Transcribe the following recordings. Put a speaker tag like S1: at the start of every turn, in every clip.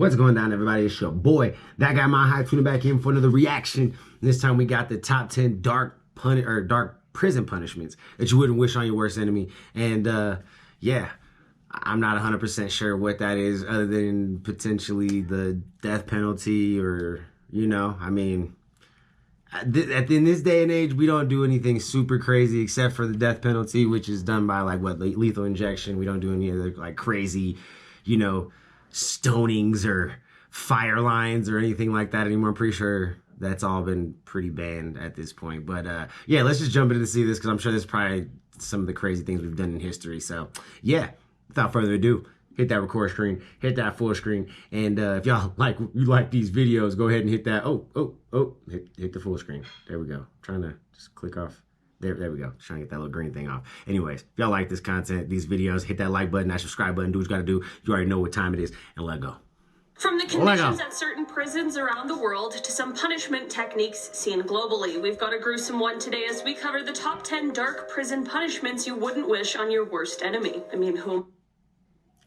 S1: What's going down, everybody? It's your boy, That Guy Mile High, tuning back in for another reaction. This time we got the top 10 dark prison punishments that you wouldn't wish on your worst enemy. And yeah, I'm not 100% sure what that is, other than potentially the death penalty, or I mean, in this day and age, we don't do anything super crazy except for the death penalty, which is done by lethal injection. We don't do any other crazy, stonings or fire lines or anything like that anymore. I'm pretty sure that's all been pretty banned at this point. But yeah, let's just jump in to see this, because I'm sure there's probably some of the crazy things we've done in history. So yeah, without further ado, hit that record screen, hit that full screen, and if y'all like these videos, go ahead and hit that hit the full screen. There we go. I'm trying to just click off. There we go. Trying to get that little green thing off. Anyways, if y'all like this content, these videos, hit that like button, that subscribe button, do what you gotta do. You already know what time it is, and let go.
S2: From the conditions at certain prisons around the world to some punishment techniques seen globally, we've got a gruesome one today as we cover the top 10 dark prison punishments you wouldn't wish on your worst enemy. I mean, who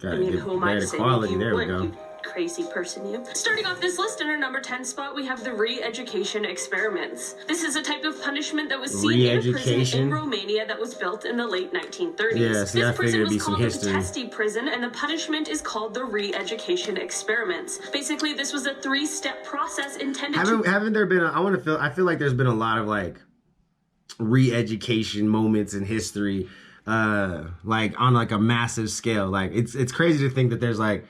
S2: am I to say you
S1: there we
S2: would,
S1: go.
S2: you crazy person, you. Starting off this list in our number 10 spot, we have the re-education experiments. This is a type of punishment that was seen in a prison in Romania that was built in the late 1930s.
S1: Yeah, see,
S2: this prison was called the Testi prison, and the punishment is called the re-education experiments. Basically, this was a 3-step process intended
S1: haven't there been I feel like there's been a lot of re-education moments in history, on a massive scale. It's crazy to think that there's a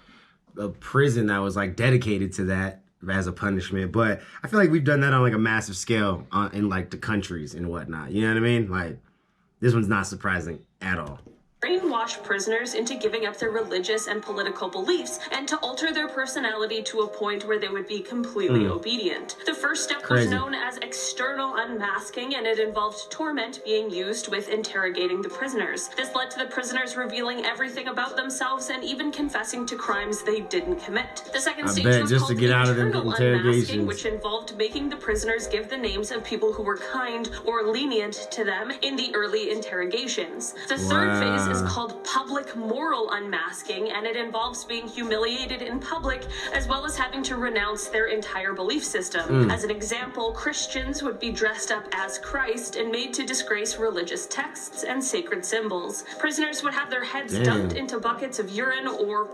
S1: prison that was dedicated to that as a punishment, but I feel like we've done that on a massive scale in the countries and whatnot. You know what I mean? This one's not surprising at all.
S2: Brainwash prisoners into giving up their religious and political beliefs, and to alter their personality to a point where they would be completely obedient. The first step was known as external unmasking, and it involved torment being used with interrogating the prisoners. This led to the prisoners revealing everything about themselves and even confessing to crimes they didn't commit. The second stage was
S1: just
S2: called
S1: to get out of
S2: internal
S1: the
S2: unmasking, which involved making the prisoners give the names of people who were kind or lenient to them in the early interrogations. The third phase is called public moral unmasking, and it involves being humiliated in public as well as having to renounce their entire belief system. As an example, Christians would be dressed up as Christ and made to disgrace religious texts and sacred symbols. Prisoners would have their heads dumped into buckets of urine or...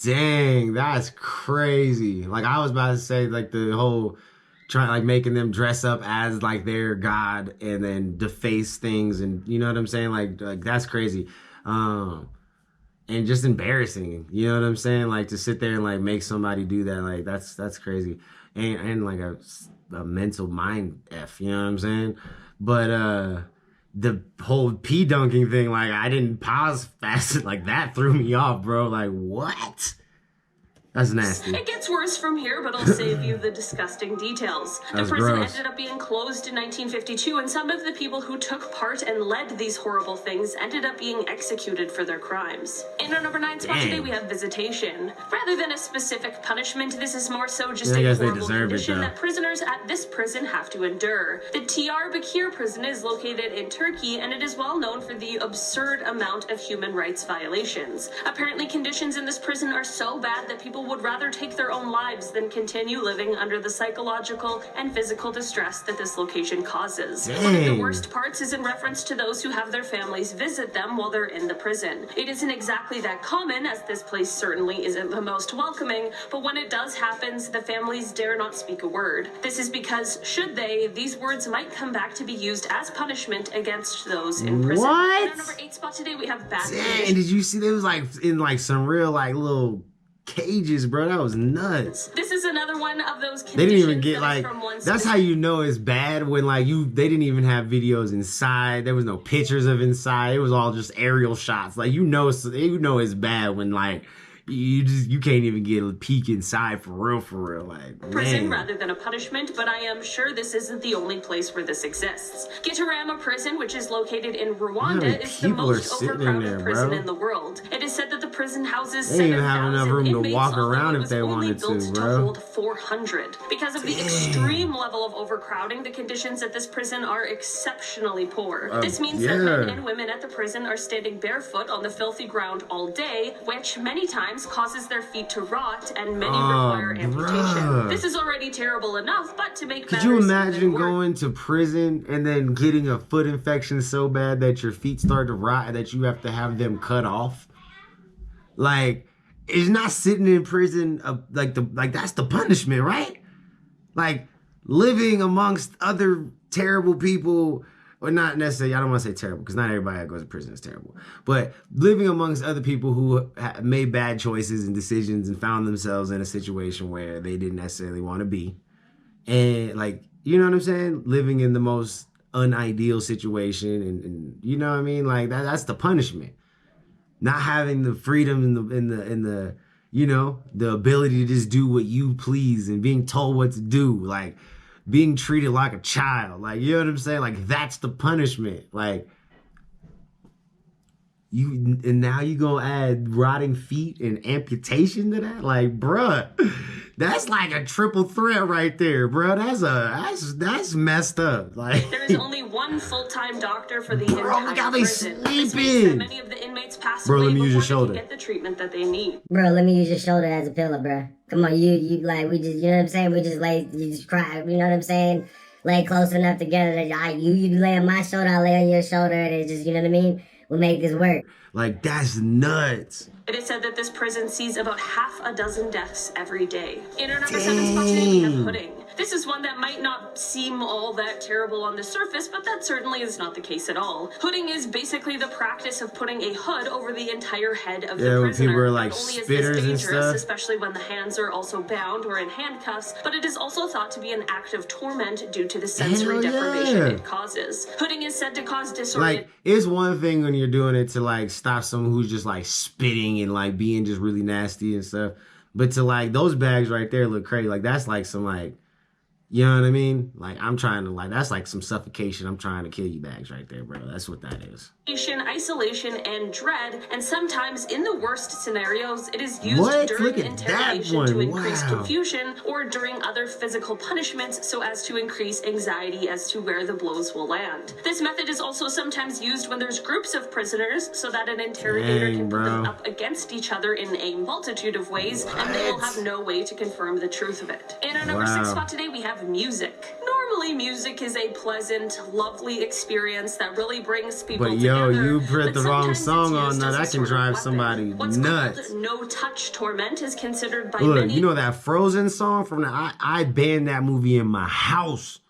S1: Dang, that's crazy. I was about to say, the whole making them dress up as their God and then deface things, and you know what I'm saying? That's crazy. And just embarrassing, you know what I'm saying? To sit there and make somebody do that, that's crazy. And a mental mind F, you know what I'm saying? But the whole pee dunking thing, I didn't pause fast. That threw me off, bro. What? That's nasty.
S2: It gets worse from here, but I'll save you the disgusting details. The prison ended up being closed in 1952, and some of the people who took part and led these horrible things ended up being executed for their crimes. In our number 9 spot today, we have visitation. Rather than a specific punishment, this is more so just a horrible condition that prisoners at this prison have to endure. The Diyarbakir prison is located in Turkey, and it is well known for the absurd amount of human rights violations. Apparently, conditions in this prison are so bad that people would rather take their own lives than continue living under the psychological and physical distress that this location causes. One of the worst parts is in reference to those who have their families visit them while they're in the prison. It isn't exactly that common, as this place certainly isn't the most welcoming, but when it does happen, the families dare not speak a word. This is because, should they, these words might come back to be used as punishment against those in prison.
S1: What?
S2: In our number 8 spot today, we have bad
S1: Dang, did you see they was in some real little cages, bro? That was nuts.
S2: This is another one of those conditions.
S1: They didn't even get that's how you know it's bad, when they didn't even have videos inside. There was no pictures of inside. It was all just aerial shots. You know it's bad when you can't even get a peek inside for real.
S2: Prison rather than a punishment, but I am sure this isn't the only place where this exists. Gitarama Prison, which is located in Rwanda, is the most overcrowded prison in the world. It is said that the prison houses 7,000 inmates,
S1: to walk around if they wanted to, bro.
S2: Hold 400. Because of the extreme level of overcrowding, the conditions at this prison are exceptionally poor. This means that men and women at the prison are standing barefoot on the filthy ground all day, which many times sometimes causes their feet to rot, and many require amputation. This is already terrible enough, but to make
S1: Could you imagine going to prison and then getting a foot infection so bad that your feet start to rot and that you have to have them cut off? Like, it's not sitting in prison like that's the punishment, right? Like, living amongst other terrible people, or not necessarily, I don't want to say terrible, because not everybody that goes to prison is terrible, but living amongst other people who made bad choices and decisions and found themselves in a situation where they didn't necessarily want to be. And, like, you know what I'm saying? Living in the most unideal situation, and you know what I mean? Like, that's the punishment. Not having the freedom in the you know, the ability to just do what you please and being told what to do, like being treated like a child, like, you know what I'm saying? Like, that's the punishment. Like, and now you gonna add rotting feet and amputation to that? Like, bruh, that's like a triple threat right there, bro. That's messed up. Like,
S2: there is only one full-time doctor for the entire prison.
S1: This means that
S2: many of the inmates pass away before they can get the treatment that they need.
S3: Bro, let me use your shoulder as a pillow, bro. Come on, you like, we just, you know what I'm saying? We just lay, you just cry, you know what I'm saying? Lay close enough together that you lay on my shoulder, I lay on your shoulder, and it just, you know what I mean? We'll make this work.
S1: Like, that's nuts.
S2: It is said that this prison sees about half a dozen deaths every day. In our number 7 spot today, we have pudding. This is one that might not seem all that terrible on the surface, but that certainly is not the case at all. Hooding is basically the practice of putting a hood over the entire head of the prisoner.
S1: When people are like spitters and stuff,
S2: especially when the hands are also bound or in handcuffs, but it is also thought to be an act of torment due to the sensory deprivation it causes. Hooding is said to cause disorder.
S1: Like, it's one thing when you're doing it to like stop someone who's just like spitting and like being just really nasty and stuff, but to like, those bags right there look crazy. Like, that's like some like, you know what I mean? Like, I'm trying to, like, that's like some suffocation, I'm trying to kill you bags right there, bro. That's what that is.
S2: Isolation, and dread, and sometimes in the worst scenarios, it is used during interrogation to increase confusion or during other physical punishments so as to increase anxiety as to where the blows will land. This method is also sometimes used when there's groups of prisoners so that an interrogator can put them up against each other in a multitude of ways, and they will have no way to confirm the truth of it. In our number 6 spot today, we have music. Normally, music is a pleasant, lovely experience that really brings people together.
S1: Yo, you put the wrong song on now, that can drive somebody nuts.
S2: What's called no-touch torment is considered by
S1: many.
S2: Look,
S1: you know that Frozen song from the I banned that movie in my house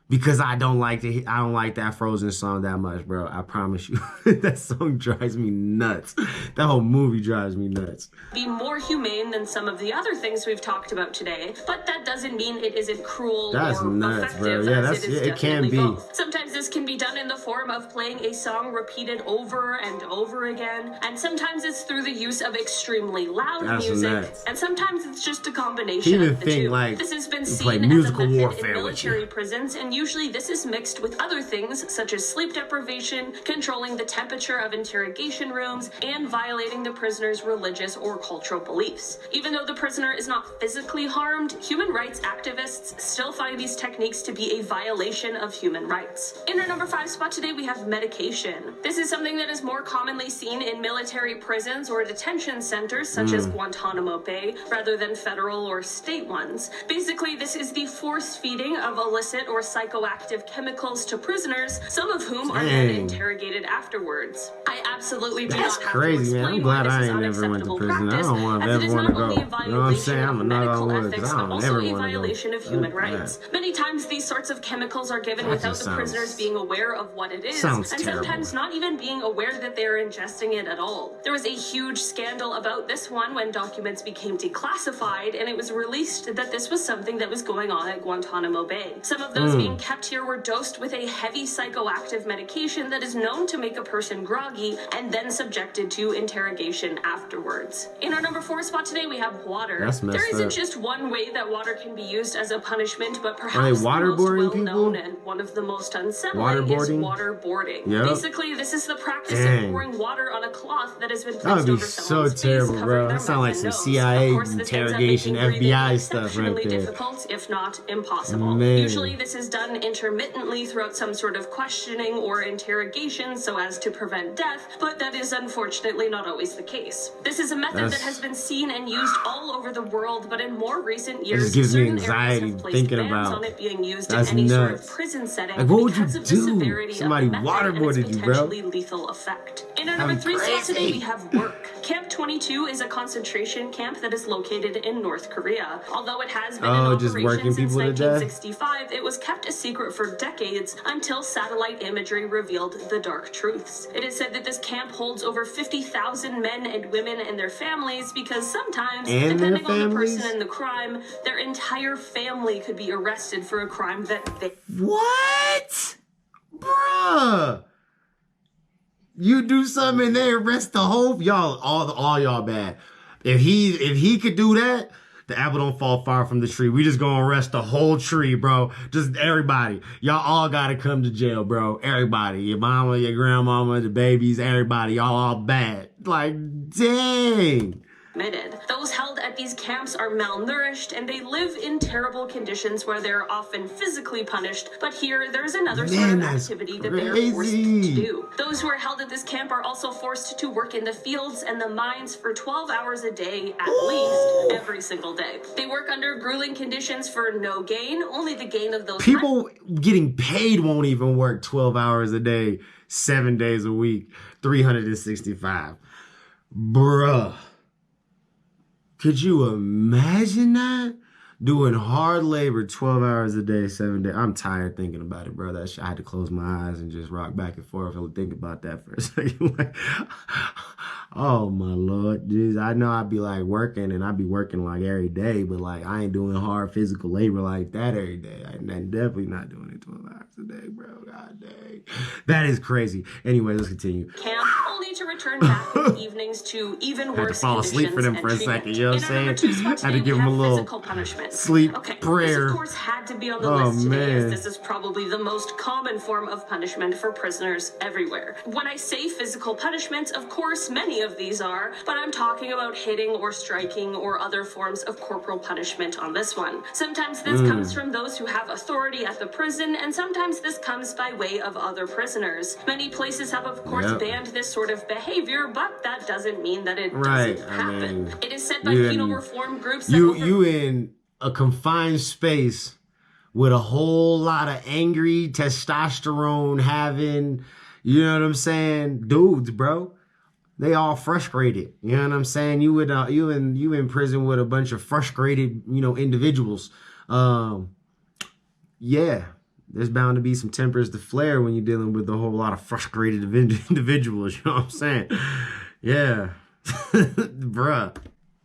S1: because I don't like that Frozen song that much, bro. I promise you. That song drives me nuts. That whole movie drives me nuts.
S2: Be more humane than some of the other things we've talked about today, but that doesn't mean it isn't cruel or
S1: nuts,
S2: effective.
S1: Bro. Yeah, it can be.
S2: Both. Sometimes this can be done in the form of playing a song repeated over and over again, and sometimes it's through the use of extremely loud music, and sometimes it's just a combination of the two.
S1: Like,
S2: this has been seen as a method in military prisons, and usually this is mixed with other things such as sleep deprivation, controlling the temperature of interrogation rooms, and violating the prisoner's religious or cultural beliefs. Even though the prisoner is not physically harmed, human rights activists still find these techniques to be a violation of human rights. In our number 5 spot today, we have medication. This is something that is more commonly seen in military prisons or detention centers such as Guantanamo Bay rather than federal or state ones. Basically, this is the force feeding of illicit or psychoactive chemicals to prisoners, some of whom are then interrogated afterwards. I absolutely do not have to explain
S1: I'm glad
S2: why
S1: I
S2: this
S1: ain't
S2: is
S1: never went to prison.
S2: practice,
S1: I don't want to ever want to go. You know what I'm saying? I'm not on wood because I don't ever want to go.
S2: Violation of human rights. Many times these sorts of chemicals are given without the prisoners being aware of what it is, and sometimes not even being aware that they are ingesting it at all. There was a huge scandal about this one when documents became declassified, and it was released that this was something that was going on at Guantanamo Bay. Some of those being kept here were dosed with a heavy psychoactive medication that is known to make a person groggy and then subjected to interrogation afterwards. In our number 4 spot today, we have water. There isn't just one way that water can be used as a punishment, but perhaps the most well-known and one of the most unsettling is waterboarding. Basically, this is the practice of pouring water on a cloth that has been placed over someone's face, covering their mouth and nose.
S1: CIA interrogation, FBI stuff right there.
S2: Difficult, if not impossible. Usually, this is done done intermittently throughout some sort of questioning or interrogation so as to prevent death, but that is unfortunately not always the case. This is a method that has been seen and used all over the world, but in more recent years,
S1: gives me
S2: certain
S1: anxiety
S2: areas have placed
S1: thinking
S2: bans
S1: about
S2: on it being used
S1: that's
S2: in any sort
S1: nuts.
S2: of prison setting
S1: Like, what would you
S2: because of the
S1: do?
S2: severity
S1: Somebody
S2: of the method and its
S1: waterboarded you, bro.
S2: potentially lethal effect. In our number 3 spot today, we have work. Camp 22 is a concentration camp that is located in North Korea. Although it has been in
S1: just
S2: operation
S1: working
S2: since
S1: people to death?
S2: 1965, it was kept a secret for decades until satellite imagery revealed the dark truths. It is said that this camp holds over 50,000 men and women and their families because sometimes, depending on the person and the crime, their entire family could be arrested for a crime that they...
S1: What? Bruh. You do something and they arrest the whole y'all, all y'all bad. If he could do that, the apple don't fall far from the tree. We just gonna arrest the whole tree, bro. Just everybody. Y'all all gotta come to jail, bro. Everybody. Your mama, your grandmama, the babies, everybody. Y'all all bad. Like, dang.
S2: Those held at these camps are malnourished and they live in terrible conditions where they're often physically punished, but here there's another sort of activity that they are forced to do. Those who are held at this camp are also forced to work in the fields and the mines for 12 hours a day at least every single day. They work under grueling conditions for no gain, only the gain of those
S1: people getting paid won't even work 12 hours a day, 7 days a week, 365. Bruh. Could you imagine that? Doing hard labor 12 hours a day, 7 days. I'm tired thinking about it, bro. That shit, I had to close my eyes and just rock back and forth and think about that for a second. Like, oh my Lord. Jeez, I know I'd be like working and I'd be working like every day, but like I ain't doing hard physical labor like that every day. I'm definitely not doing it 12 hours a day, bro. God dang. That is crazy. Anyway, let's continue.
S2: Camp only to return back in the evenings to even worse
S1: I had to fall asleep for them for a second, you know what I'm saying? I had to give them a little sleep prayer.
S2: This of course had to be on the list today, as this is probably the most common form of punishment for prisoners everywhere. When I say physical punishments, of course many of these are, but I'm talking about hitting or striking or other forms of corporal punishment on this one. Sometimes this comes from those who have authority at the prison, and sometimes this comes by way of other prisoners. Many places have of course banned this sort of behavior, but that doesn't mean that it doesn't happen. It is said by penal reform groups that
S1: you in a confined space with a whole lot of angry testosterone having, you know what I'm saying, dudes, bro. They all frustrated. You know what I'm saying? You in prison with a bunch of frustrated, individuals. Yeah. There's bound to be some tempers to flare when you're dealing with a whole lot of frustrated individuals. You know what I'm saying? Yeah. Bruh.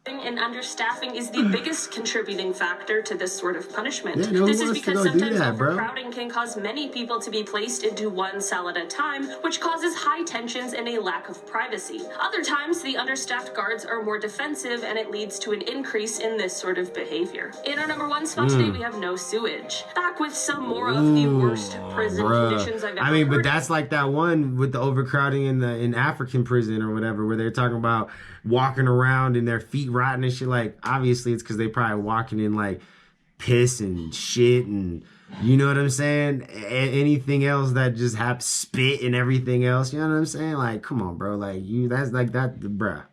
S2: And understaffing is the biggest contributing factor to this sort of punishment.
S1: Yeah, no
S2: this is
S1: one wants to
S2: because
S1: go do
S2: sometimes
S1: that, bro.
S2: overcrowding can cause many people to be placed into one cell at a time, which causes high tensions and a lack of privacy. Other times, the understaffed guards are more defensive and it leads to an increase in this sort of behavior. In our number 1 spot today, we have no sewage. Back with some more of the worst prison conditions I've ever heard.
S1: But that's like that one with the overcrowding in African prison or whatever, where they're talking about walking around and their feet rotting and shit. Like, obviously it's because they probably walking in like piss and shit and, you know what I'm saying, anything else that just have spit and everything else, you know what I'm saying? Like, come on, bro. Like, that's like that, bruh,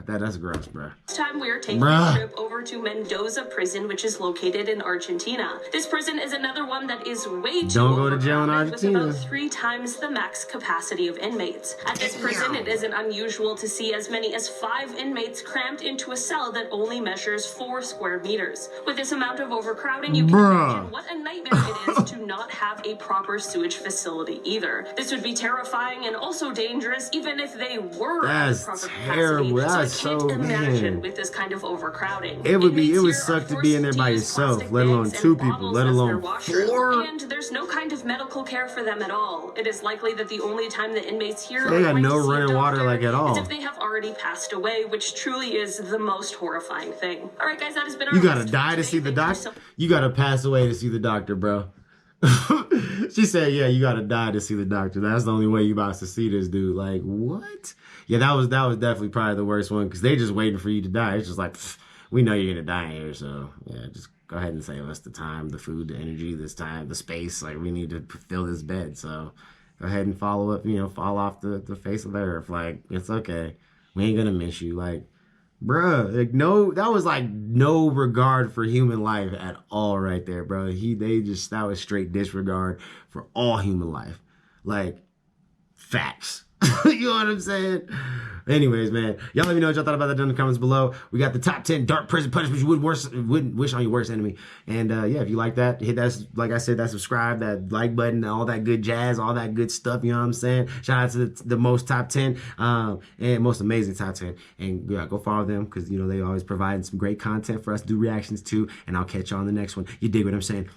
S1: that's gross, bruh.
S2: This time we are taking a trip over to Mendoza Prison, which is located in Argentina. This prison is another one that is way too overcrowded, with about 3 times the max capacity of inmates. At this prison, it isn't unusual to see as many as 5 inmates crammed into a cell that only measures 4 square meters. With this amount of overcrowding, you can imagine what a nightmare it is to not have a proper sewage facility either. This would be terrifying and also dangerous, even if they were at the proper capacity.
S1: That's
S2: so I can't imagine with this kind of overcrowding.
S1: It would suck to be in there by yourself, let alone 2 people, let alone 4.
S2: And there's no kind of medical care for them at all. It is likely that the only time the inmates here
S1: they got no running water like at all.
S2: is if they have already passed away, which truly is the most horrifying thing. All right, guys, that has been our
S1: You gotta die to see the doctor? You gotta pass away to see the doctor, bro. She said, yeah, you gotta die to see the doctor. That's the only way you about to see this dude. Like, what? Yeah, that was definitely probably the worst one, because they just waiting for you to die. It's just like, we know you're gonna die here, so yeah, just go ahead and save us the time, the food, the energy, this time, the space. Like, we need to fill this bed. So go ahead and follow up, fall off the face of the earth. Like, it's okay. We ain't gonna miss you. Like, bruh, like, no, that was like no regard for human life at all right there, bro. That was straight disregard for all human life. Like, facts. You know what I'm saying? Anyways, man, y'all let me know what y'all thought about that down in the comments below. We got the top 10 dark prison punishments you wouldn't wish on your worst enemy. And yeah, if you like that, hit that, like I said, that subscribe, that like button, all that good jazz, all that good stuff. You know what I'm saying? Shout out to the most top 10 and most amazing top 10. And yeah, go follow them because, they always provide some great content for us to do reactions to. And I'll catch you on the next one. You dig what I'm saying?